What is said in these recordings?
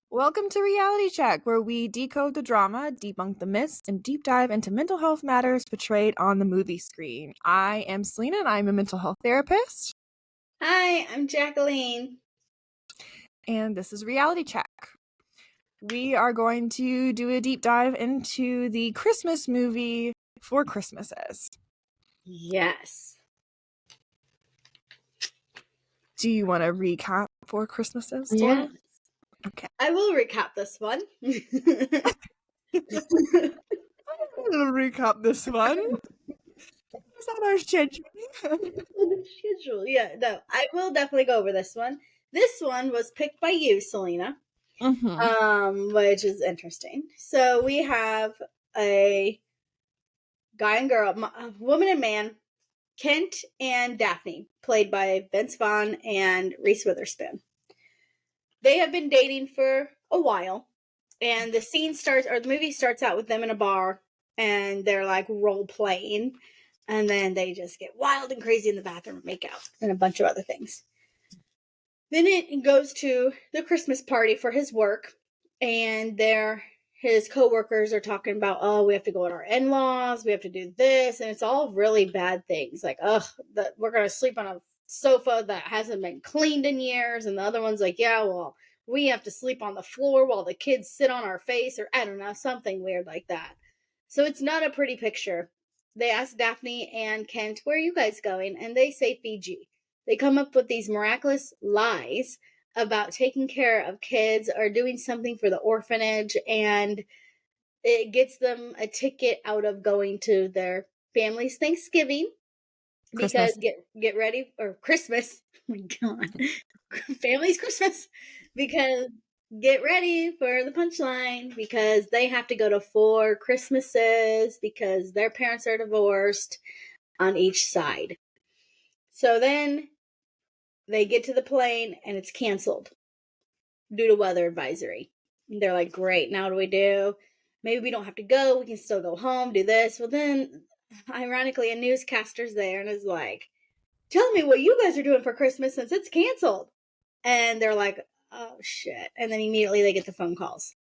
Welcome to Reality Check, where we decode the drama, debunk the myths, and deep dive into mental health matters portrayed on the movie screen. I am Selena, and I'm a mental health therapist. Hi, I'm Jacqueline. And this is Reality Check. We are going to do a deep dive into the Christmas movie Four Christmases. Yes. Do you want to recap Four Christmases? Yes. Okay. I will recap this one. I'll recap this one. Is that our schedule? Schedule. Yeah, no, I will definitely go over this one. This one was picked by you, Selena. Which is interesting. So we have a guy and girl, a woman and man, Kent and Daphne, played by Vince Vaughn and Reese Witherspoon. They have been dating for a while, and the movie starts out with them in a bar, and they're like role playing, and then they just get wild and crazy in the bathroom and make out, and a bunch of other things. Then it goes to the Christmas party for his work, and his coworkers are talking about, oh, we have to go with our in-laws, we have to do this, and it's all really bad things. Like, we're going to sleep on a sofa that hasn't been cleaned in years, and the other one's like, yeah, well, we have to sleep on the floor while the kids sit on our face, or I don't know, something weird like that. So it's not a pretty picture. They ask Daphne and Kent, where are you guys going? And they say Fiji. They come up with these miraculous lies about taking care of kids or doing something for the orphanage, and it gets them a ticket out of going to their family's Thanksgiving. Christmas. Because get ready, or Christmas. Oh my God. Family's Christmas. Because get ready for the punchline, because they have to go to 4 Christmases because their parents are divorced on each side. So then they get to the plane and it's canceled due to weather advisory. And they're like, great, now what do we do? Maybe we don't have to go. We can still go home, do this. Well, then, ironically, a newscaster's there and is like, tell me what you guys are doing for Christmas since it's canceled. And they're like, oh, shit. And then immediately they get the phone calls.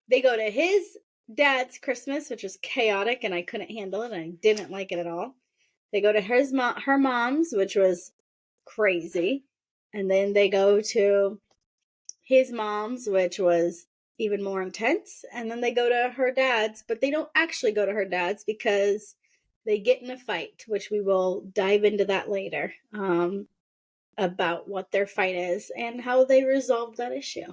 They go to his dad's Christmas, which was chaotic, and I couldn't handle it, and I didn't like it at all. They go to her mom's, which was crazy. And then they go to his mom's, which was even more intense. And then they go to her dad's, but they don't actually go to her dad's because they get in a fight, which we will dive into that later, about what their fight is and how they resolved that issue.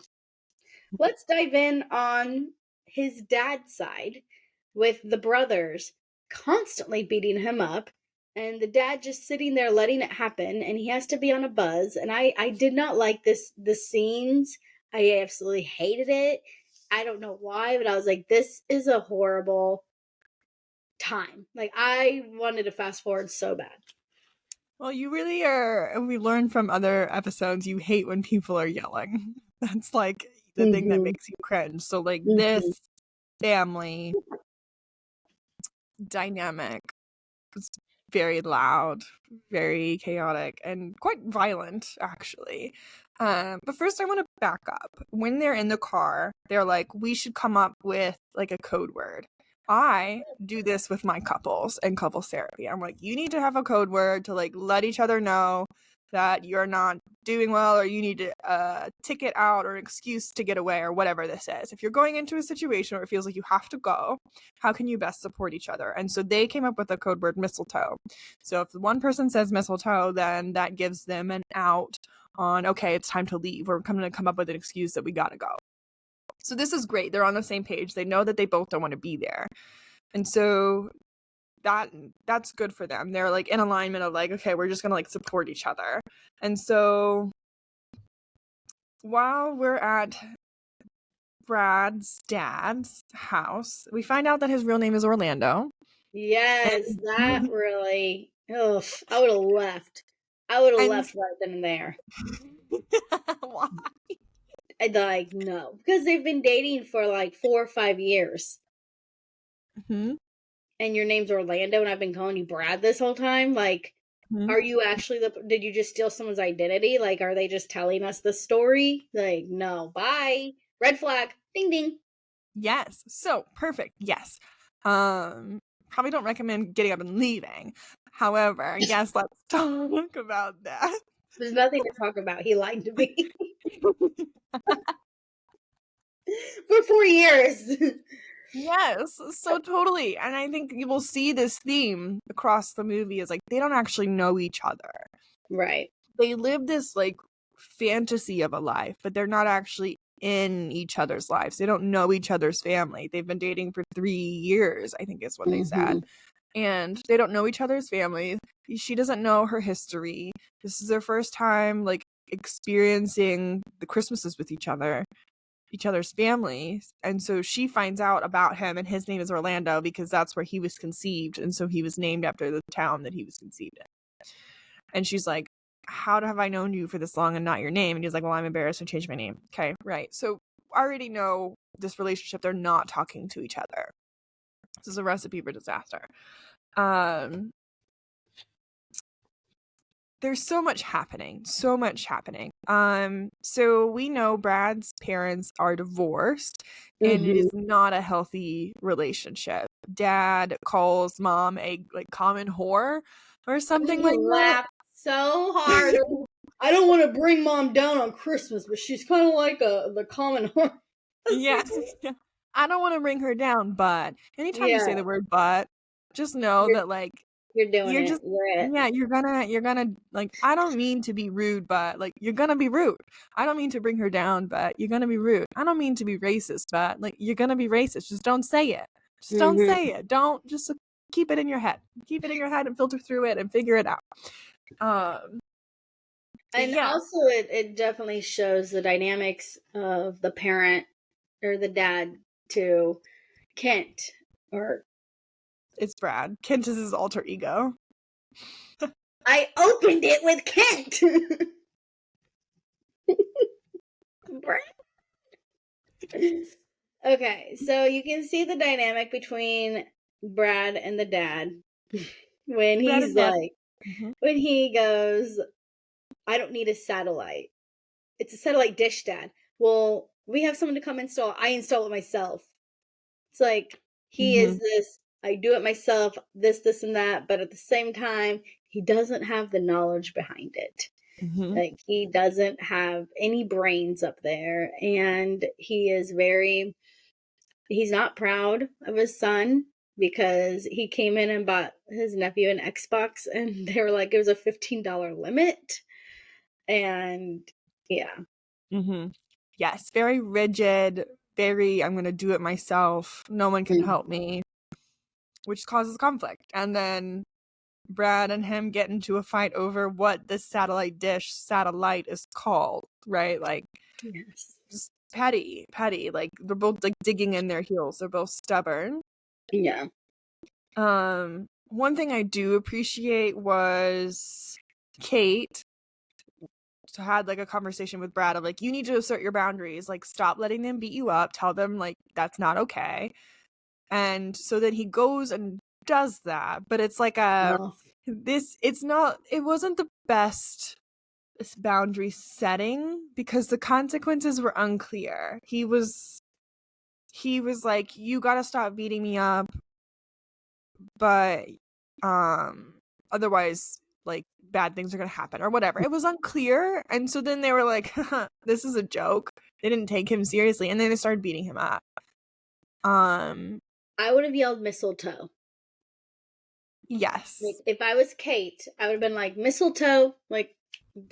Let's dive in on his dad's side, with the brothers constantly beating him up and the dad just sitting there letting it happen, and he has to be on a buzz. And I did not like the scenes. I absolutely hated it. I don't know why, but I was like, this is a horrible time. Like, I wanted to fast forward so bad. Well, you really are. We learned from other episodes you hate when people are yelling. That's like the thing that makes you cringe. So, like, this family dynamic was very loud, very chaotic, and quite violent, actually. But first, I want to back up. When they're in the car, they're like, we should come up with like a code word. I do this with my couples and couples therapy. I'm like, you need to have a code word to like let each other know that you're not doing well, or you need a ticket out or an excuse to get away, or whatever this is. If you're going into a situation where it feels like you have to go, how can you best support each other? And so they came up with the code word mistletoe. So if one person says mistletoe, then that gives them an out on, okay, it's time to leave. We're going to come up with an excuse that we got to go. So this is great. They're on the same page. They know that they both don't want to be there. And so that's good for them. They're like in alignment of like, okay, we're just going to like support each other. And so while we're at Brad's dad's house, we find out that his real name is Orlando. Yes, that really, ugh, I would have left. I would have left right then and there. Why? I'd like, no, because they've been dating for like 4 or 5 years. Mm-hmm. And your name's Orlando, and I've been calling you Brad this whole time. Like, are you actually did you just steal someone's identity? Like, are they just telling us the story? Like, no, bye. Red flag. Ding ding. Yes. So perfect. Yes. Probably don't recommend getting up and leaving. However, yes, let's talk about that. There's nothing to talk about. He lied to me for 4 years. Yes, so totally. And I think you will see this theme across the movie is like they don't actually know each other. Right. They live this like fantasy of a life, but they're not actually in each other's lives. They don't know each other's family. They've been dating for 3 years, I think is what they said. And they don't know each other's family. She doesn't know her history. This is their first time like experiencing the Christmases with each other's families. And so she finds out about him, and his name is Orlando because that's where he was conceived, and so he was named after the town that he was conceived in. And she's like, how have I known you for this long and not your name? And he's like, well, I'm embarrassed to change my name. Okay, right. So I already know this relationship, they're not talking to each other. This is a recipe for disaster. There's so much happening. So we know Brad's parents are divorced, and it is not a healthy relationship. Dad calls mom a like common whore or something like that. Laughed so hard. I don't want to bring mom down on Christmas, but she's kind of like the common whore. Yeah. I don't want to bring her down, but anytime you say the word but, just know that like you're doing you're it. just you're gonna like, I don't mean to be rude, but like you're gonna be rude. I don't mean to bring her down, but you're gonna be rude. I don't mean to be racist, but like you're gonna be racist. Just don't say it. Just don't say it. Don't just keep it in your head. Keep it in your head and filter through it and figure it out. And also it definitely shows the dynamics of the parent or the dad to Kent, or it's Brad. Kent is his alter ego. I opened it with Kent. Okay, so you can see the dynamic between Brad and the dad when he's like, when he goes, I don't need a satellite. It's a satellite dish, Dad. Well, we have someone to come install. I install it myself. It's like he is this, I do it myself, this, and that, but at the same time, he doesn't have the knowledge behind it. Like he doesn't have any brains up there, and he's not proud of his son because he came in and bought his nephew an Xbox, and they were like, it was a $15 limit. And yeah. Yes, very rigid, very, I'm going to do it myself. No one can help me, which causes conflict. And then Brad and him get into a fight over what this satellite is called, right? Like, just petty. Like, they're both like digging in their heels. They're both stubborn. Yeah. One thing I do appreciate was Kate had like a conversation with Brad of like, you need to assert your boundaries, like stop letting them beat you up, tell them like that's not okay. And so then he goes and does that, but it's like it wasn't the best boundary setting because the consequences were unclear. He was like, you gotta stop beating me up, but otherwise like bad things are gonna happen or whatever. It was unclear, and so then they were like, this is a joke. They didn't take him seriously, and then they started beating him up. I would have yelled mistletoe. Yes. Like, if I was Kate, I would have been like, mistletoe. Like,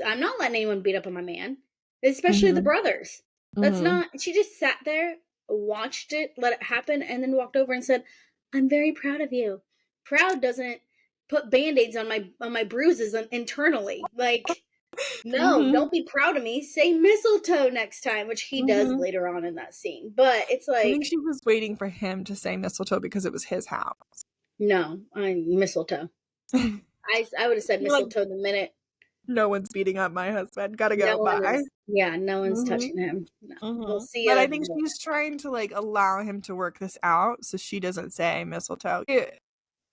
I'm not letting anyone beat up on my man, especially the brothers. That's not. She just sat there, watched it, let it happen, and then walked over and said, I'm very proud of you. Proud doesn't put band-aids on my bruises internally. Like, no, don't be proud of me. Say mistletoe next time, which he does later on in that scene. But it's like, I think she was waiting for him to say mistletoe because it was his house. No, mistletoe. I would have said mistletoe the minute. No one's beating up my husband. Gotta go. Bye. No one's touching him. No. We'll see. But I think she's trying to like allow him to work this out, so she doesn't say mistletoe.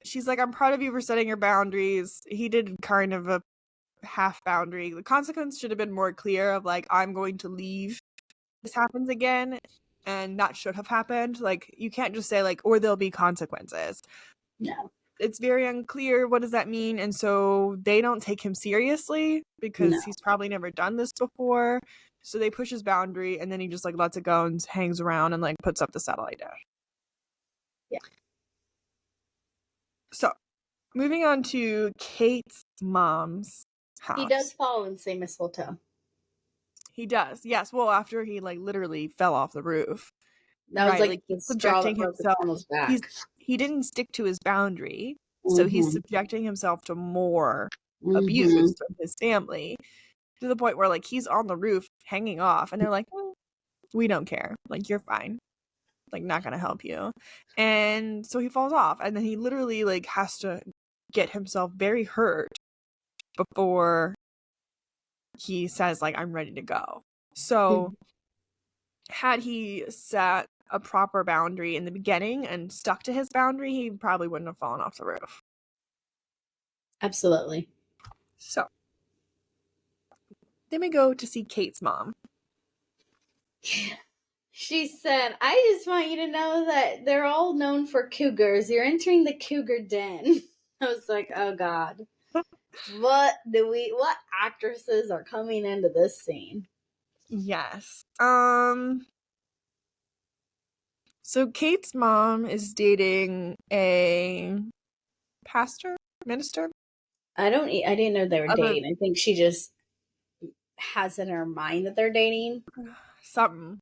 she's like, I'm proud of you for setting your boundaries. He did kind of a half boundary. The consequence should have been more clear of like, I'm going to leave. This happens again. And that should have happened. Like, you can't just say like, or there'll be consequences. No. It's very unclear. What does that mean? And so they don't take him seriously because he's probably never done this before. So they push his boundary and then he just like lets it go and hangs around and like puts up the satellite dish. Yeah. So moving on to Kate's mom's house. He does fall and say mistletoe. He does. Yes. Well, after he like literally fell off the roof. That was like the straw that broke the camel's back. He didn't stick to his boundary. So he's subjecting himself to more abuse from his family, to the point where like he's on the roof hanging off and they're like, we don't care. Like, you're fine. Like, not gonna help you. And so he falls off and then he literally like has to get himself very hurt before he says like, I'm ready to go. So had he set a proper boundary in the beginning and stuck to his boundary, he probably wouldn't have fallen off the roof. Absolutely. So then we go to see Kate's mom. She said, I just want you to know that they're all known for cougars. You're entering the cougar den. I was like, oh God. What actresses are coming into this scene? Yes. So Kate's mom is dating a minister. I didn't know they were dating. I think she just has in her mind that they're dating. Something.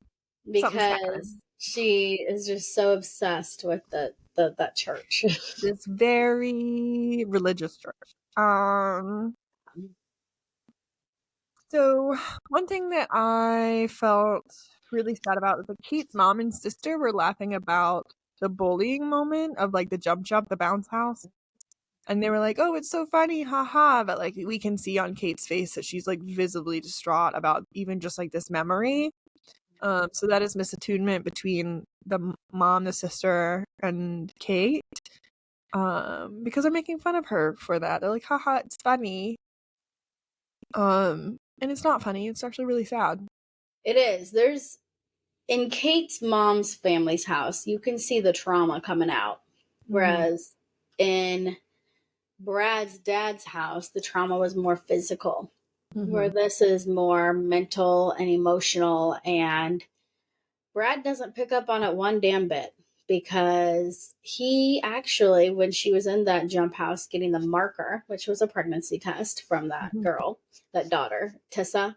Because she is just so obsessed with that church. This very religious church. So one thing that I felt really sad about was that Kate's mom and sister were laughing about the bullying moment of like the jump, the bounce house. And they were like, oh, it's so funny, haha. But like we can see on Kate's face that she's like visibly distraught about even just like this memory. So that is misattunement between the mom, the sister, and Kate. Because they're making fun of her for that. They're like, haha, it's funny. And it's not funny. It's actually really sad. It is. There's in Kate's mom's family's house, you can see the trauma coming out. Whereas in Brad's dad's house, the trauma was more physical. Where this is more mental and emotional, and Brad doesn't pick up on it one damn bit, because he actually, when she was in that jump house getting the marker, which was a pregnancy test from that girl, that daughter, Tessa,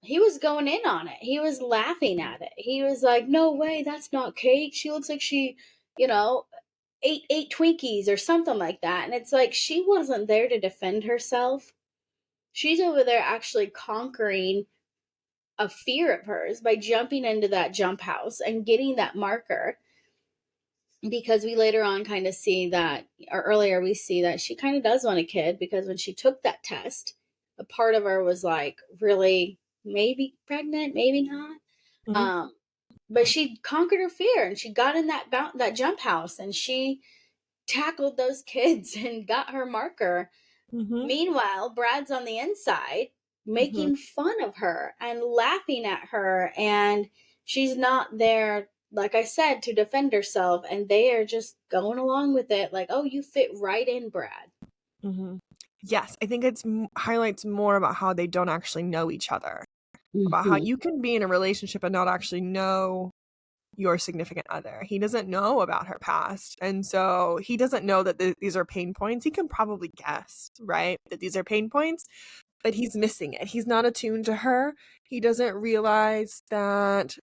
he was going in on it. He was laughing at it. He was like, no way, that's not Kate. She looks like she, ate Twinkies or something like that. And it's like, she wasn't there to defend herself. She's over there actually conquering a fear of hers by jumping into that jump house and getting that marker, because we later on kind of see that, or earlier we see that she kind of does want a kid, because when she took that test, a part of her was like, really, maybe pregnant, maybe not. But she conquered her fear and she got in that jump house and she tackled those kids and got her marker. Meanwhile, Brad's on the inside making fun of her and laughing at her, and she's not there, like I said, to defend herself, and they are just going along with it like, oh, you fit right in, Brad. Yes, I think it highlights more about how they don't actually know each other, about how you can be in a relationship and not actually know your significant other. He doesn't know about her past, and so he doesn't know that these are pain points. He can probably guess, right, that these are pain points, but he's missing it. He's not attuned to her. He doesn't realize that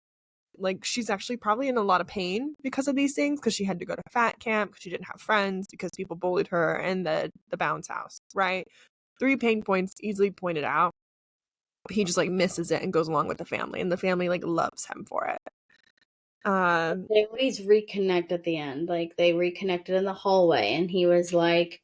like she's actually probably in a lot of pain because of these things, because she had to go to fat camp, because she didn't have friends, because people bullied her in the bounce house, right? 3 pain points easily pointed out. He just like misses it and goes along with the family, and the family like loves him for it. They always reconnect at the end. Like, they reconnected in the hallway, and he was like,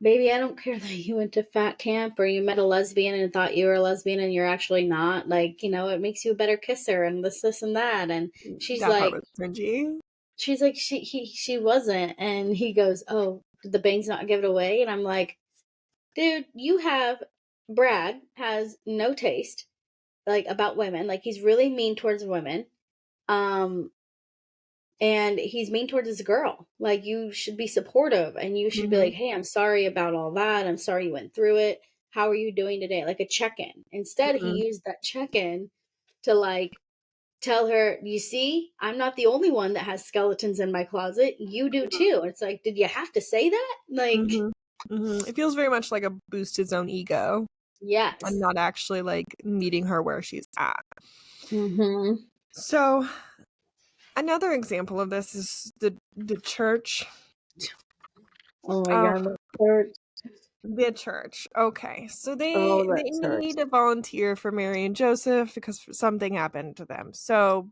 baby, I don't care that you went to fat camp or you met a lesbian and thought you were a lesbian and you're actually not. Like, it makes you a better kisser and this and that. And she's that like, part was cringy. she's like, she wasn't. And he goes, oh, did the bangs not give it away? And I'm like, dude, Brad has no taste, like, about women. Like, he's really mean towards women. And he's mean towards his girl. Like, you should be supportive and you should be Mm-hmm. like, hey, I'm sorry about all that. I'm sorry you went through it. How are you doing today? Like a check in. Instead, he Mm-hmm. used that check in to, like, tell her, you see, I'm not the only one that has skeletons in my closet. You do too. It's like, did you have to say that? Like, Mm-hmm. Mm-hmm. It feels very much like a boost his own ego and yes. not actually like meeting her where she's at. Mm-hmm. So another example of this is the church. Oh my Oh, God. The church. the church. Okay, so Oh, they that church. need a volunteer for Mary and Joseph because something happened to them. So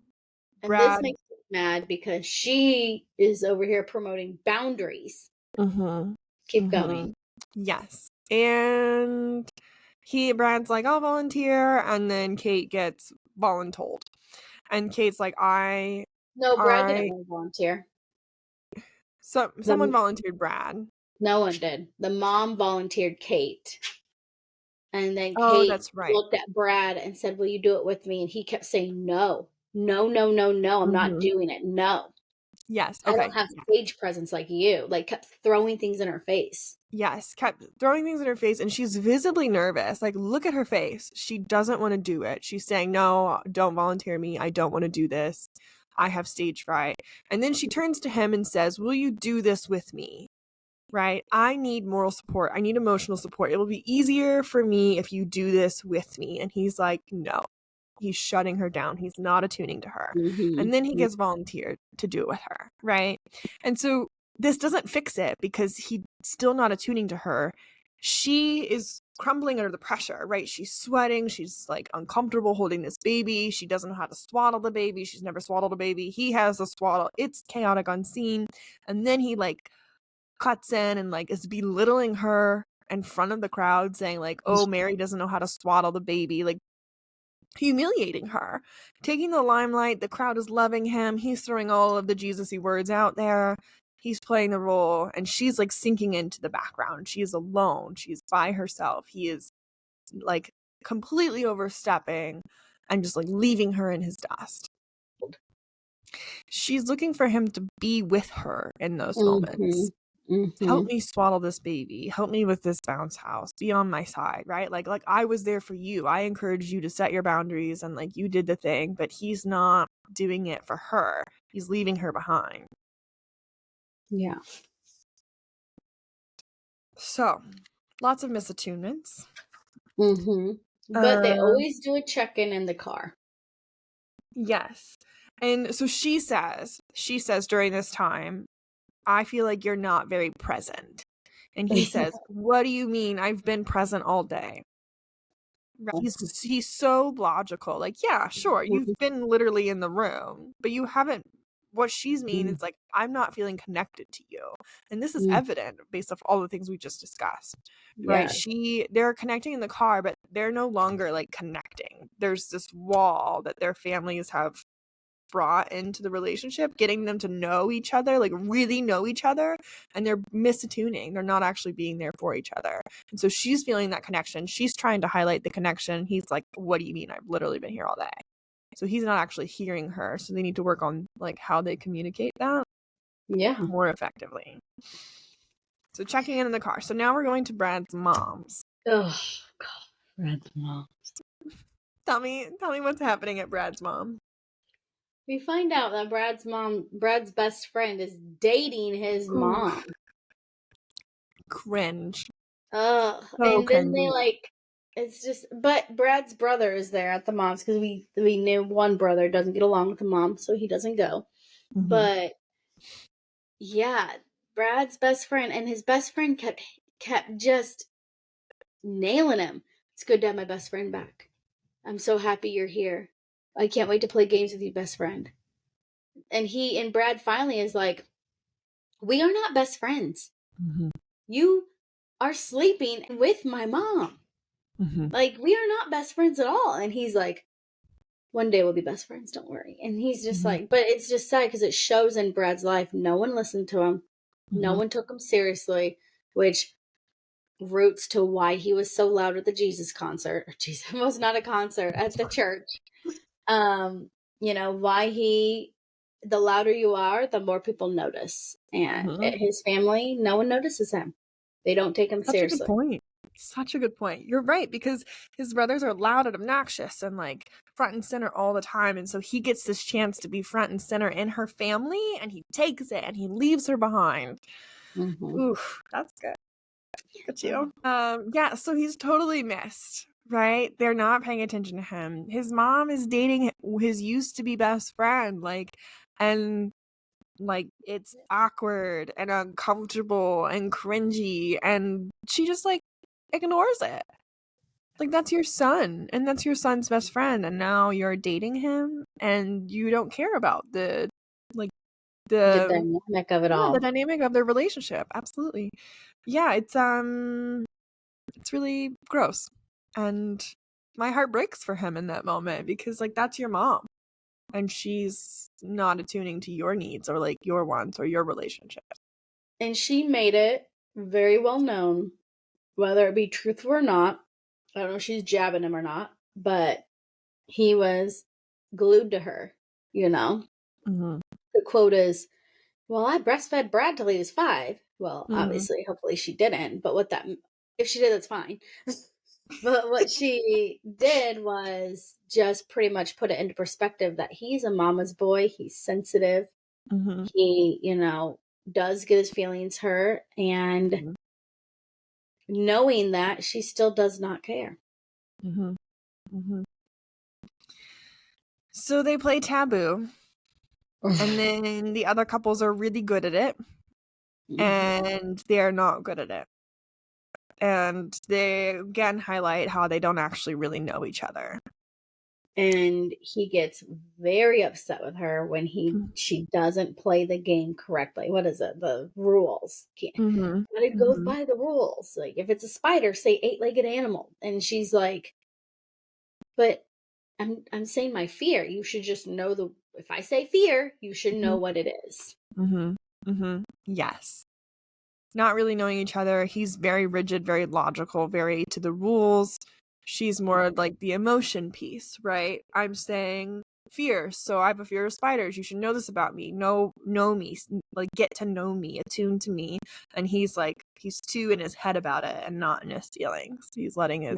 And this Brad. makes me mad because she is over here promoting boundaries. Mm-hmm. Keep Mm-hmm. going. Yes, and Brad's like, I'll volunteer, and then Kate gets voluntold, and Kate's like, No, Brad didn't I, want to volunteer. someone The volunteered Brad. No one did. The mom volunteered Kate. And then Oh, Kate that's right. looked at Brad and said, will you do it with me? And he kept saying, no, no, no, no, no, I'm not Mm-hmm. doing it. No, Yes. I Okay. don't have stage presence like you. Like, kept throwing things in her face. Yes, kept throwing things in her face, and she's visibly nervous. Like, look at her face. She doesn't want to do it. She's saying, no, don't volunteer me. I don't want to do this. I have stage fright. And then she turns to him and says, will you do this with me? Right? I need moral support. I need emotional support. It will be easier for me if you do this with me. And he's like, no. He's shutting her down. He's not attuning to her. And then he Mm-hmm. gets volunteered to do it with her. Right? And so this doesn't fix it because he's still not attuning to her. She is crumbling under the pressure, right? She's sweating. She's like uncomfortable holding this baby. She doesn't know how to swaddle the baby. She's never swaddled a baby. He has a swaddle. It's chaotic on scene. And then he like cuts in and like is belittling her in front of the crowd, saying like, oh, Mary doesn't know how to swaddle the baby, like humiliating her, taking the limelight. The crowd is loving him. He's throwing all of the Jesus-y words out there. He's playing the role, and she's like sinking into the background. She is alone. She's by herself. He is like completely overstepping and just like leaving her in his dust. She's looking for him to be with her in those Mm-hmm. moments. Help Mm-hmm. me swaddle this baby. Help me with this bounce house. Be on my side, right? Like I was there for you. I encouraged you to set your boundaries and like you did the thing, but he's not doing it for her. He's leaving her behind. Yeah. So, lots of misattunements. Mm-hmm. But they Um, always do a check-in in the car. yes. And so she says during this time, I feel like you're not very present. And he says, what do you mean? I've been present all day. Right. He's so logical. Like, yeah, sure, you've been literally in the room, but you haven't. What she's mean is like, I'm not feeling connected to you, and this is Mm-hmm. evident based off all the things we just discussed. Right? Yes. They're connecting in the car, but they're no longer like connecting. There's this wall that their families have brought into the relationship, getting them to know each other, like really know each other, and they're misattuning. They're not actually being there for each other. And so she's feeling that connection. She's trying to highlight the connection. He's like, what do you mean? I've literally been here all day. So he's not actually hearing her. So they need to work on like how they communicate that Yeah. more effectively. So checking in the car. So now we're going to Brad's mom's. Oh, God. Brad's mom. Tell me what's happening at Brad's mom. We find out that Brad's best friend, is dating his Ooh, mom. cringe. So And then they cringy. like, it's just, but Brad's brother is there at the mom's because we knew one brother doesn't get along with the mom, so he doesn't go. Mm-hmm. But yeah, Brad's best friend and his best friend kept just nailing him. It's good to have my best friend back. I'm so happy you're here. I can't wait to play games with you, best friend. And Brad finally is like, we are not best friends. Mm-hmm. You are sleeping with my mom. Mm-hmm. Like, we are not best friends at all. And he's like, one day we'll be best friends, don't worry. And he's just like, but it's just sad because it shows in Brad's life, no one listened to him. No one took him seriously, which roots to why he was so loud at the Jesus concert. Jesus was not a concert at the church. Why the louder you are, the more people notice. And at his family, no one notices him. They don't take him Such a good seriously. point. Such a good point. You're right, because his brothers are loud and obnoxious and like front and center all the time. And so he gets this chance to be front and center in her family, and he takes it and he leaves her behind. Oof, that's good. Look at you. Yeah, so he's totally missed, right? They're not paying attention to him. His mom is dating his used to be best friend, and it's awkward and uncomfortable and cringy, and she just like ignores it. Like, that's your son, and that's your son's best friend, and now you're dating him, and you don't care about the dynamic of it all. the dynamic of their relationship. Absolutely. Yeah, it's really gross, and my heart breaks for him in that moment, because like that's your mom, and she's not attuning to your needs or like your wants or your relationship. And she made it very well known, whether it be truthful or not. I don't know if she's jabbing him or not, but he was glued to her, The quote is, well, I breastfed Brad till he was 5. Well, obviously, hopefully she didn't, but if she did, that's fine. But what she did was just pretty much put it into perspective that he's a mama's boy. He's sensitive. He, does get his feelings hurt. And knowing that, she still does not care. So they play taboo. And then the other couples are really good at it. And they're not good at it. And they again highlight how they don't actually really know each other. And he gets very upset with her when she doesn't play the game correctly. What is it? The rules. But it goes by the rules. Like, if it's a spider, say 8-legged animal. And she's like, but I'm saying my fear. You should just know if I say fear, you should know what it is. Yes. Not really knowing each other. He's very rigid, very logical, very to the rules. She's more like the emotion piece, right? I'm saying fear, so I have a fear of spiders. You should know this about me. Know me, like get to know me, attune to me. And he's too in his head about it and not in his feelings. He's letting his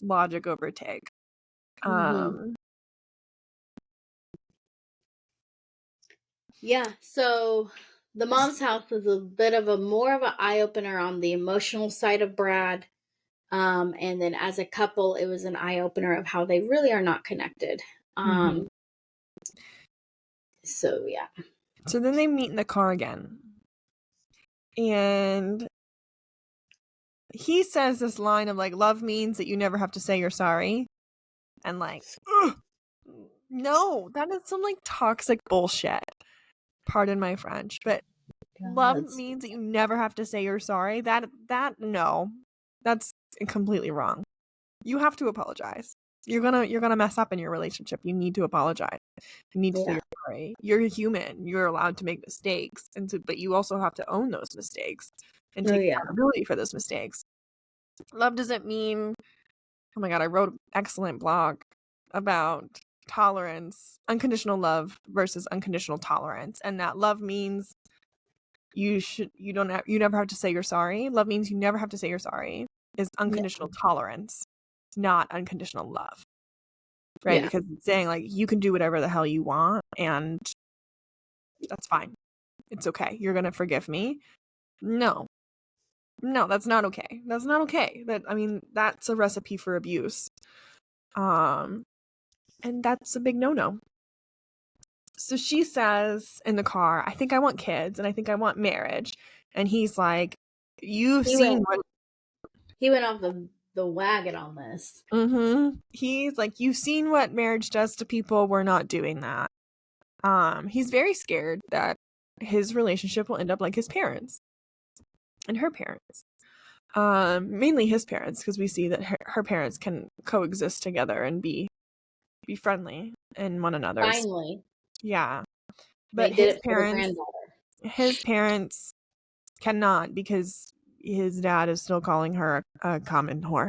logic overtake. Yeah, so the mom's house was a bit of more of an eye-opener on the emotional side of Brad. And then as a couple, it was an eye-opener of how they really are not connected. So, yeah. So then they meet in the car again. And he says this line of like, love means that you never have to say you're sorry. And like, ugh, no, that is some like toxic bullshit. Pardon my French, but love means that you never have to say you're sorry. No, that's completely wrong. You have to apologize. You're gonna mess up in your relationship. You need to apologize. You need to say you're sorry. You're a human. You're allowed to make mistakes, but you also have to own those mistakes and take accountability for those mistakes. Love doesn't mean, oh my god, I wrote an excellent blog about tolerance, unconditional love versus unconditional tolerance, and that love means you never have to say you're sorry. Love means you never have to say you're sorry. Is unconditional tolerance, not unconditional love, right? Because it's saying like you can do whatever the hell you want and that's fine. It's okay. You're gonna forgive me. No, that's not okay. That's not okay. That's a recipe for abuse. And that's a big no-no. So she says in the car, I think I want kids and I think I want marriage. And he's like, he went off the wagon on this. He's like, you've seen what marriage does to people. We're not doing that. He's very scared that his relationship will end up like his parents and her parents. Mainly his parents, because we see that her parents can coexist together and be be friendly in one another's. Finally. Yeah. They But did it for the granddaughter. his parents cannot, because his dad is still calling her a common whore.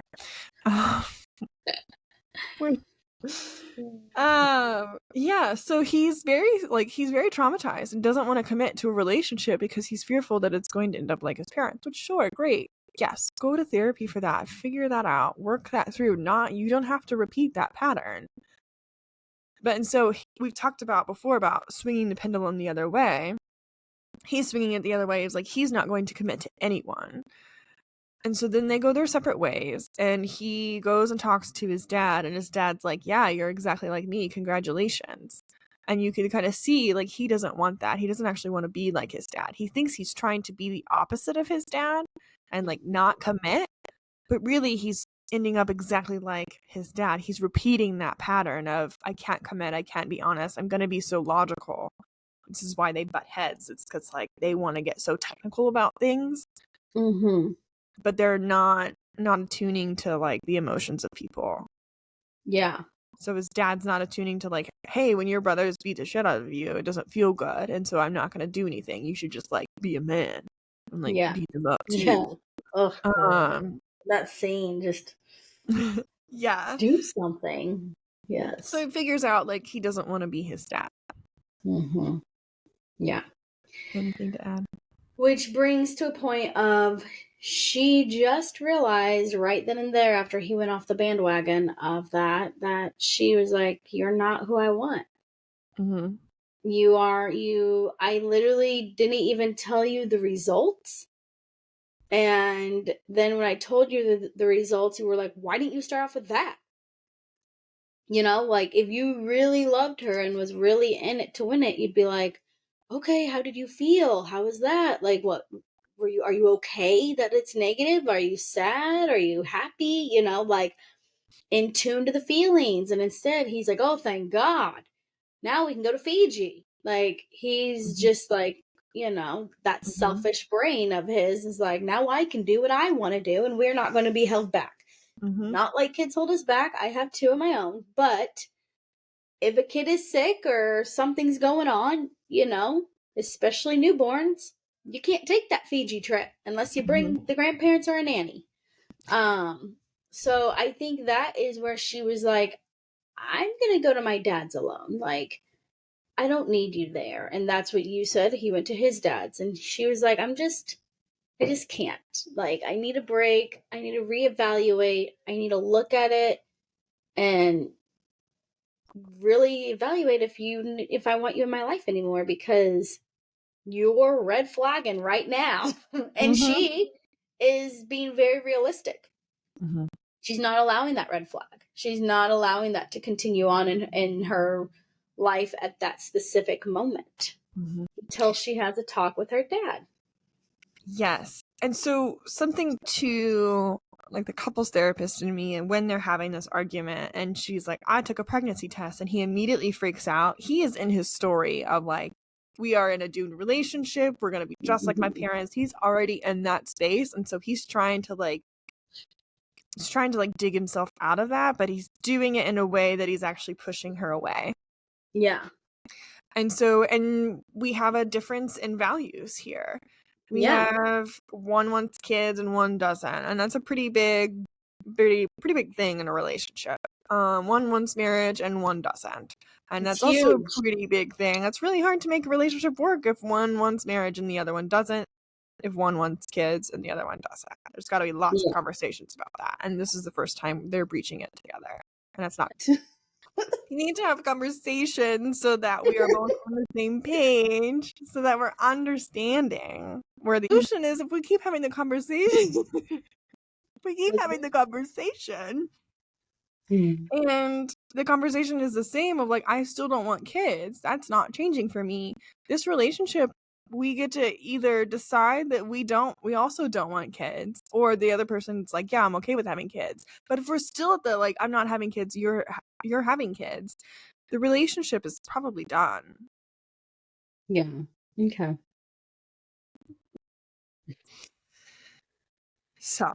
Yeah, so he's very traumatized and doesn't want to commit to a relationship because he's fearful that it's going to end up like his parents. Which, sure, great. Yes, go to therapy for that. Figure that out. Work that through. You don't have to repeat that pattern. But, and so we've talked about before about swinging the pendulum the other way. He's swinging it the other way. Is like he's not going to commit to anyone. And so then they go their separate ways, and he goes and talks to his dad, and his dad's like, yeah, you're exactly like me. Congratulations. And you can kind of see, like, he doesn't want that. He doesn't actually want to be like his dad. He thinks he's trying to be the opposite of his dad and, like, not commit. But really, he's ending up exactly like his dad. He's repeating that pattern of, I can't commit. I can't be honest. I'm going to be so logical. This is why they butt heads. It's because, like, they want to get so technical about things. Mm-hmm. But they're not attuning to, like, the emotions of people. Yeah. So his dad's not attuning to, like, hey, when your brothers beat the shit out of you, it doesn't feel good, and so I'm not gonna do anything. You should just, like, be a man and, like, beat them up too. Oh, that scene, just yeah. do something. Yes. So he figures out, like, he doesn't want to be his dad. Mm-hmm. Yeah. Anything to add? Which brings to a point of, she just realized right then and there, after he went off the bandwagon of that she was like, you're not who I want. Mm-hmm. I literally didn't even tell you the results. And then when I told you the results, you were like, why didn't you start off with that? You know, like, if you really loved her and was really in it to win it, you'd be like, okay, how did you feel? How was that? Like, what are you okay that it's negative? Are you sad? Are you happy? You know, like, in tune to the feelings. And instead he's like, oh, thank God. Now we can go to Fiji. Like, he's just like, you know, that selfish brain of his is like, now I can do what I want to do, and we're not going to be held back. Not like kids hold us back. I have 2 of my own, but if a kid is sick or something's going on, you know, especially newborns, you can't take that Fiji trip unless you bring the grandparents or a nanny. So I think that is where she was like, I'm going to go to my dad's alone. Like, I don't need you there. And that's what you said. He went to his dad's, and she was like, I just can't. Like, I need a break. I need to reevaluate. I need to look at it and really evaluate if I want you in my life anymore, because you're red flagging right now. And she is being very realistic. She's not allowing that red flag. She's not allowing that to continue on in her life at that specific moment until she has a talk with her dad. Yes. And so something to, like, the couples therapist in me, and when they're having this argument and she's like, I took a pregnancy test, and he immediately freaks out. He is in his story of, like, we are in a doomed relationship. We're going to be just like my parents. He's already in that space. And so he's trying to dig himself out of that, but he's doing it in a way that he's actually pushing her away. Yeah. And so, and we have a difference in values here. We have one wants kids and one doesn't, and that's a pretty big thing in a relationship. One wants marriage and one doesn't, and that's also a pretty big thing. That's really hard to make a relationship work if one wants marriage and the other one doesn't. If one wants kids and the other one doesn't, there's got to be lots of conversations about that. And this is the first time they're breaching it together, and that's not. You need to have conversations so that we are both on the same page, so that we're understanding where the solution is. If we keep having the conversation, and the conversation is the same of, like, I still don't want kids. That's not changing for me. This relationship, we get to either decide that we also don't want kids, or the other person's like, yeah, I'm okay with having kids. But if we're still at the, like, I'm not having kids, you're having kids, the relationship is probably done. Yeah. Okay. So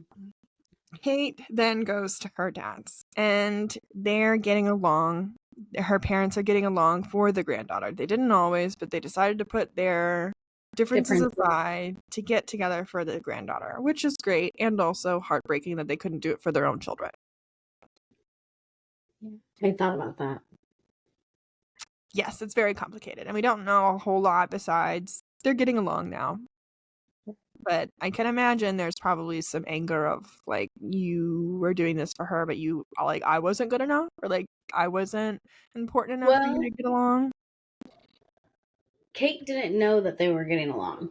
Kate then goes to her dad's, and they're getting along. her parents are getting along for the granddaughter. They didn't always, but they decided to put their differences aside to get together for the granddaughter, which is great and also heartbreaking that they couldn't do it for their own children. I thought about that. Yes, it's very complicated, and we don't know a whole lot besides they're getting along now. But I can imagine there's probably some anger of, like, you were doing this for her, but you, like, I wasn't good enough, or, like, I wasn't important enough for you to get along. Kate didn't know that they were getting along.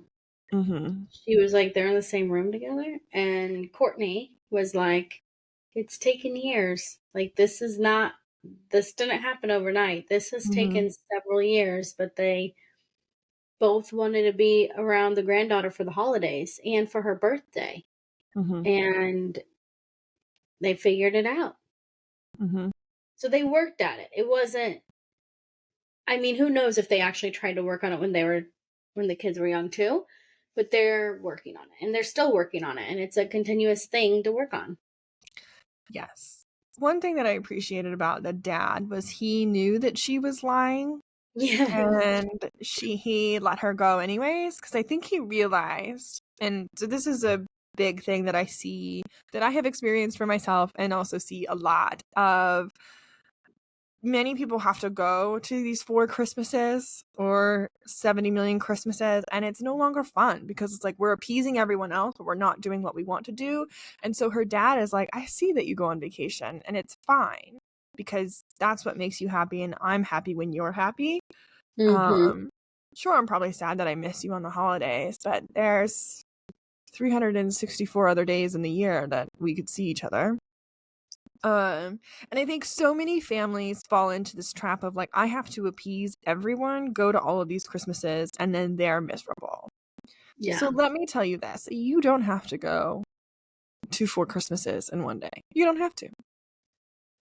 Mm-hmm. She was like, they're in the same room together. And Courtney was like, it's taken years. Like, this didn't happen overnight. This has taken several years, but they both wanted to be around the granddaughter for the holidays and for her birthday. And they figured it out. So they worked at it. It wasn't, I mean, who knows if they actually tried to work on it when the kids were young too, but they're working on it, and they're still working on it, and it's a continuous thing to work on. Yes. One thing that I appreciated about the dad was he knew that she was lying. Yes. And he let her go anyways, because I think he realized, and so this is a big thing that I see, that I have experienced for myself and also see a lot of. Many people have to go to these 4 Christmases or 70 million Christmases, and it's no longer fun because it's like we're appeasing everyone else, but we're not doing what we want to do. And so her dad is like, I see that you go on vacation, and it's fine because that's what makes you happy, and I'm happy when you're happy. Sure, I'm probably sad that I miss you on the holidays, but there's 364 other days in the year that we could see each other. And I think so many families fall into this trap of, like, I have to appease everyone, go to all of these Christmases, and then they're miserable. Yeah. So let me tell you this. You don't have to go to 4 Christmases in one day. You don't have to.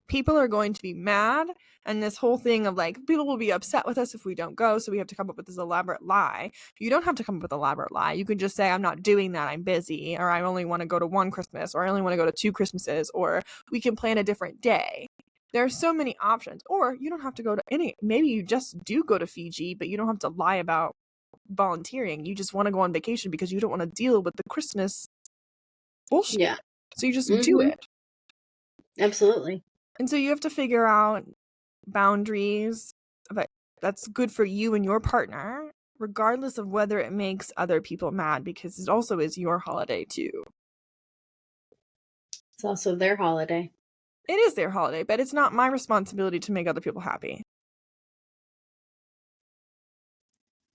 People are going to be mad, and this whole thing of, like, people will be upset with us if we don't go, so we have to come up with this elaborate lie. You don't have to come up with an elaborate lie. You can just say, I'm not doing that, I'm busy, or I only want to go to 1 Christmas, or I only want to go to 2 Christmases, or we can plan a different day. There are so many options. Or you don't have to go to any. Maybe you just do go to Fiji, but you don't have to lie about volunteering. You just want to go on vacation because you don't want to deal with the Christmas bullshit. Yeah. So you just do it. Absolutely. And so you have to figure out boundaries that's good for you and your partner, regardless of whether it makes other people mad, because it also is your holiday too. It's also their holiday. It is their holiday, but it's not my responsibility to make other people happy.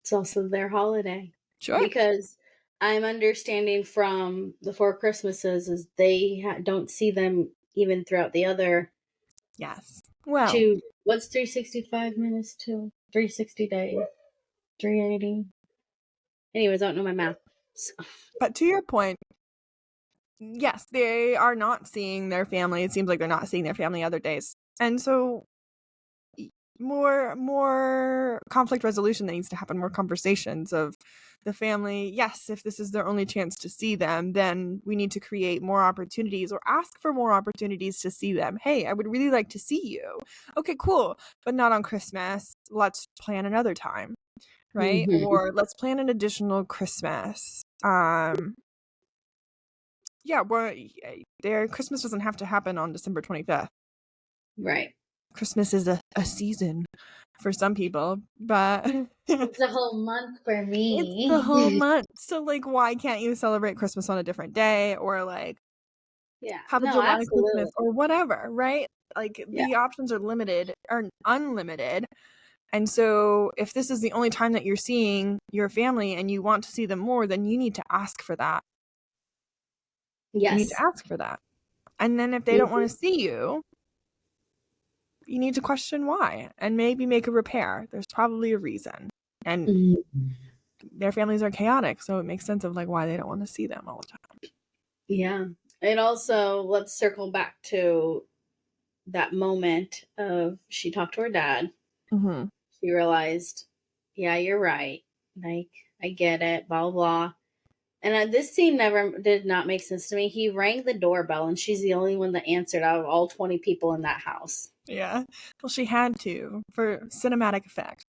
It's also their holiday. Sure. Because I'm understanding from the 4 Christmases is they don't see them even throughout the other. Yes. Well. What's 365 minutes to 360 days? 380. Anyways, I don't know my math. So. But to your point, yes, they are not seeing their family. It seems like they're not seeing their family other days. And so more conflict resolution that needs to happen, more conversations of the family. Yes, if this is their only chance to see them, then we need to create more opportunities or ask for more opportunities to see them. Hey, I would really like to see you. Okay, cool, but not on Christmas. Let's plan another time, right? Or let's plan an additional Christmas. Yeah, well, their Christmas doesn't have to happen on December 25th. Right. Christmas is a season for some people, but it's a whole month for me. It's the whole month. So, like, why can't you celebrate Christmas on a different day, or like, have a July Christmas or whatever, right? Like, the options are limited or unlimited. And so if this is the only time that you're seeing your family and you want to see them more, then you need to ask for that. Yes. You need to ask for that. And then if they don't want to see you, you need to question why and maybe make a repair. There's probably a reason. And their families are chaotic, so it makes sense of, like, why they don't want to see them all the time. Yeah. And also, let's circle back to that moment of she talked to her dad. She realized, yeah, you're right. Like, I get it, blah, blah. And this scene did not make sense to me. He rang the doorbell, and she's the only one that answered out of all 20 people in that house. Yeah. Well, she had to for cinematic effect.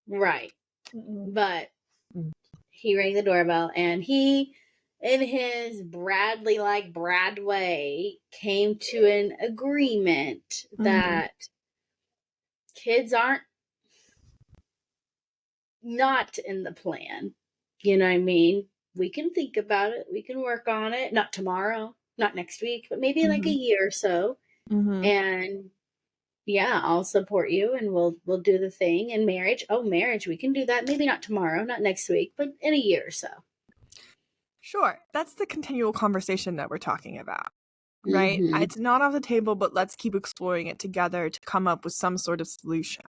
Right. Mm-mm. But he rang the doorbell, and he, in his Bradley like Brad way, came to an agreement that kids aren't not in the plan. You know what I mean? We can think about it. We can work on it. Not tomorrow, not next week, but maybe in like a year or so. Mm-hmm. And yeah, I'll support you, and we'll do the thing. And marriage, oh, marriage, we can do that. Maybe not tomorrow, not next week, but in a year or so. Sure. That's the continual conversation that we're talking about, right? Mm-hmm. It's not off the table, but let's keep exploring it together to come up with some sort of solution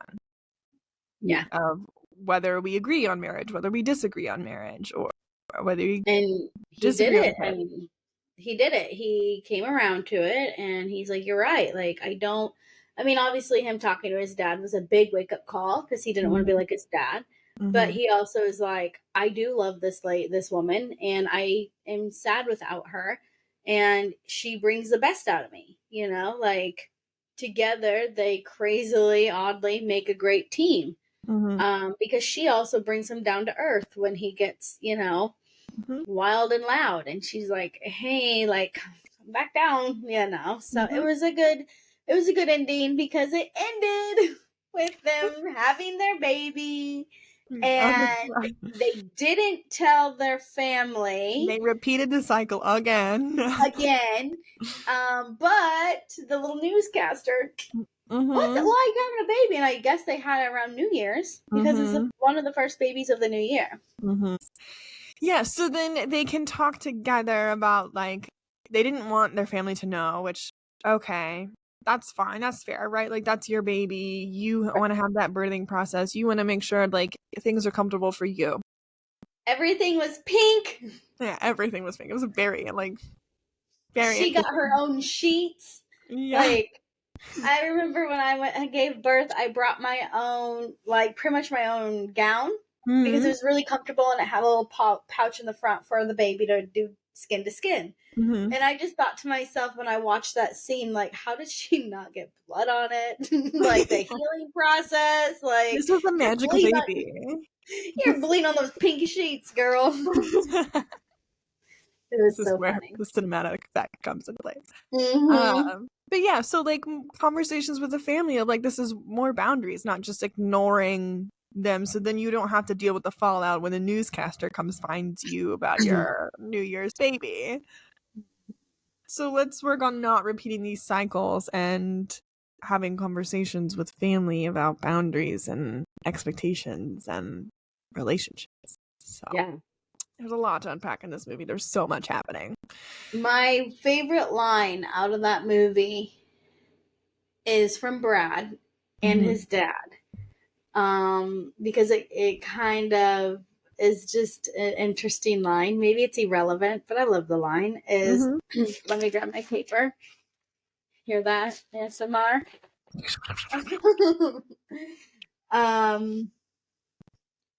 Yeah. of whether we agree on marriage, whether we disagree on marriage, or whether we And he did disagree on it. I kids. mean, he did it. He came around to it, and he's like, "You're right. Like, I don't." I mean, obviously, him talking to his dad was a big wake up call because he didn't want to be Mm-hmm. like his dad. But Mm-hmm. he also is like, "I do love this woman, and I am sad without her, and she brings the best out of me. You know, like together they crazily, oddly make a great team." Mm-hmm. Because she also brings him down to earth when he gets, Mm-hmm. wild and loud, and she's like, hey, like, come back down, so Mm-hmm. it was a good ending because it ended with them having their baby, and they didn't tell their family They repeated the cycle again. again. But the little newscaster, what's it Mm-hmm. like having a baby? And I guess they had it around New Year's because it's Mm-hmm. one of the first babies of the new year. Mm-hmm. Yeah, so then they can talk together about like they didn't want their family to know, which okay, that's fine, that's fair, right? Like that's your baby. You want to have that birthing process. You want to make sure like things are comfortable for you. Everything was pink. Yeah, everything was fake. It was very She got her interesting. own sheets. Yeah. Like, I remember when I gave birth, I brought my own, like, pretty much my own gown because it Mm-hmm. was really comfortable, and it had a little pouch in the front for the baby to do skin to skin. Mm-hmm. And I just thought to myself when I watched that scene, like, how did she not get blood on it? Like the healing process, like This was a you're magical bleeding on, baby. you're bleeding on those pink sheets, girl. It was This is so where funny. the cinematic effect comes into play. Mm-hmm. But yeah, so like conversations with the family of like this is more boundaries, not just ignoring them. So then you don't have to deal with the fallout when the newscaster comes finds you about your New Year's baby. So let's work on not repeating these cycles and having conversations with family about boundaries and expectations and relationships. So Yeah. there's a lot to unpack in this movie. There's so much happening. My favorite line out of that movie is from Brad and Mm-hmm. his dad. Because it kind of is just an interesting line. Maybe it's irrelevant, but I love the line is Mm-hmm. let me grab my paper. Hear that? ASMR. um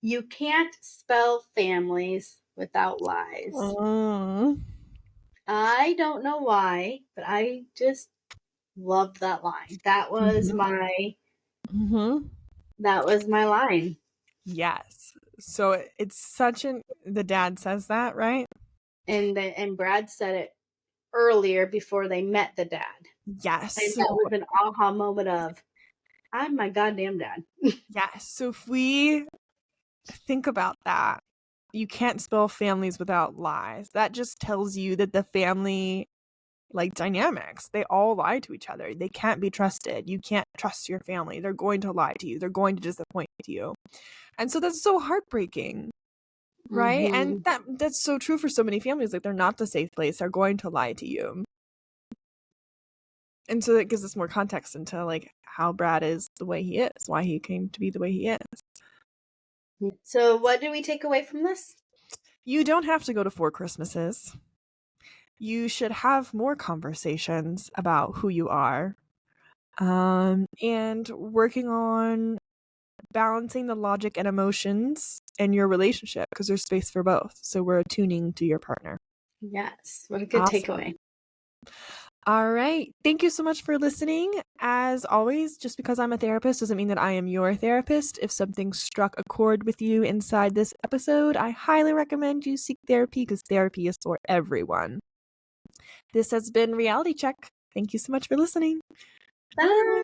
you can't spell families without lies. Mm-hmm. I don't know why, but I just love that line. Mm-hmm. That was my line. Yes. So it's such an the dad says that, right? And Brad said it earlier before they met the dad. And Yes. that So was an aha moment of, I'm my goddamn dad. yes. So if we think about that, you can't spell families without lies. That just tells you that the family like dynamics, they all lie to each other. They can't be trusted. You can't trust your family. They're going to lie to you. They're going to disappoint you. And so that's so heartbreaking. Right? And Mm-hmm. that's so true for so many families. Like they're not the safe place. They're going to lie to you. And so that gives us more context into like how Brad is the way he is, why he came to be the way he is. So, what do we take away from this? You don't have to go to 4 Christmases. You should have more conversations about who you are, and working on balancing the logic and emotions in your relationship because there's space for both. So we're attuning to your partner. Yes. What a good Awesome. takeaway. All right. Thank you so much for listening. As always, just because I'm a therapist doesn't mean that I am your therapist. If something struck a chord with you inside this episode, I highly recommend you seek therapy because therapy is for everyone. This has been Reality Check. Thank you so much for listening. Bye.